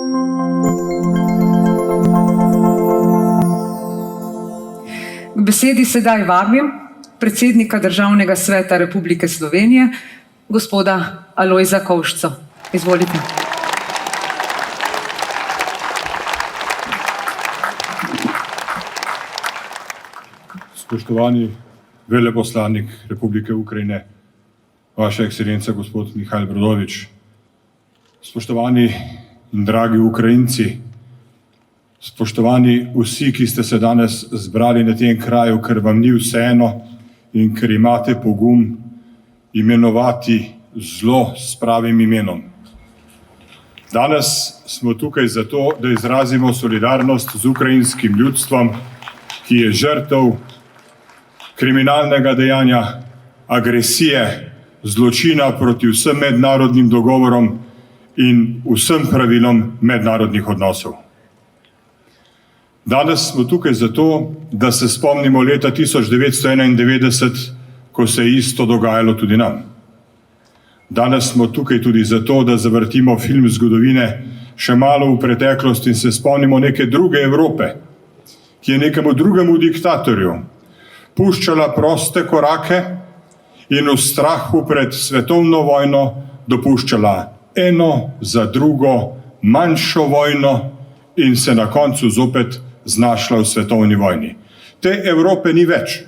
K besedi sedaj vabim predsednika Državnega sveta Republike Slovenije, gospoda Alojza Kovšco. Izvolite. Spoštovani veleposlanik Republike Ukrajine, Vaša ekscelenca gospod Mihail Brodovič, spoštovani in dragi Ukrajinci, spoštovani vsi, ki ste se danes zbrali na tem kraju, ker vam ni vseeno in ker imate pogum imenovati zlo s pravim imenom. Danes smo tukaj zato, da izrazimo solidarnost z ukrajinskim ljudstvom, ki je žrtev kriminalnega dejanja, agresije, zločina proti vsem mednarodnim dogovorom in vsem pravilom mednarodnih odnosov. Danes smo tukaj zato, da se spomnimo leta 1991, ko se je isto dogajalo tudi nam. Danes smo tukaj tudi zato, da zavrtimo film zgodovine še malo v preteklost in se spomnimo neke druge Evrope, ki je nekemu drugemu diktatorju puščala proste korake in v strahu pred svetovno vojno dopuščala eno za drugo manjšo vojno in se na koncu zopet znašla v svetovni vojni. Te Evrope ni več.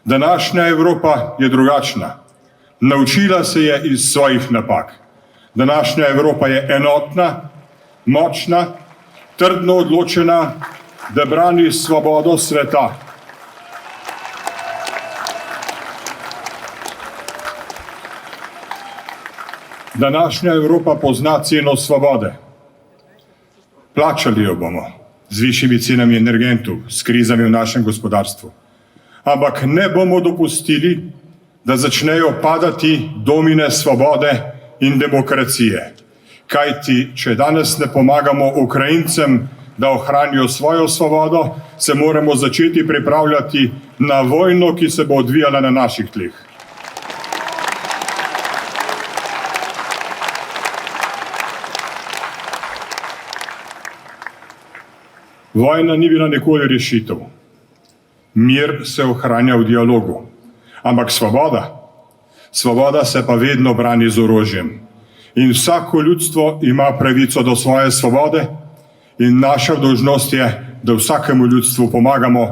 Današnja Evropa je drugačna. Naučila se je iz svojih napak. Današnja Evropa je enotna, močna, trdno odločena, da brani svobodo sveta. Današnja Evropa pozna ceno svobode. Plačali jo bomo z višjimi cenami energentov, s krizami v našem gospodarstvu. Ampak ne bomo dopustili, da začnejo padati domine svobode in demokracije. Kajti, če danes ne pomagamo Ukrajincem, da ohranijo svojo svobodo, se moramo začeti pripravljati na vojno, ki se bo odvijala na naših tleh. Vojna ni bila nikoli rešitev. Mir se ohranja v dialogu. Ampak svoboda se pa vedno brani z orožjem. In vsako ljudstvo ima pravico do svoje svobode in naša dolžnost je, da vsakemu ljudstvu pomagamo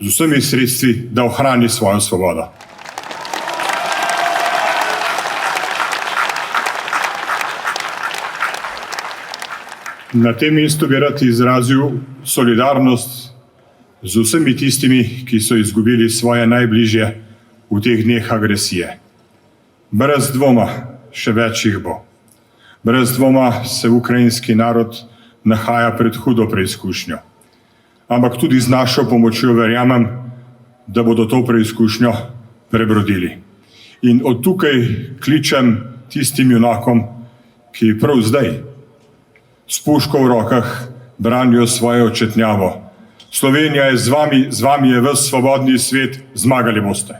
z vsemi sredstvi, da ohrani svojo svobodo. Na tem mestu bi rad izrazil solidarnost z vsemi tistimi, ki so izgubili svoje najbližje v teh dneh agresije. Brez dvoma še več jih bo. Brez dvoma se ukrajinski narod nahaja pred hudo preizkušnjo. Ampak tudi z našo pomočjo verjamem, da bodo to preizkušnjo prebrodili. In od tukaj kličem tistim junakom, ki prav zdaj s puško v rokah branijo svojo očetnjavo. Slovenija je z vami je ves svobodni svet, zmagali boste.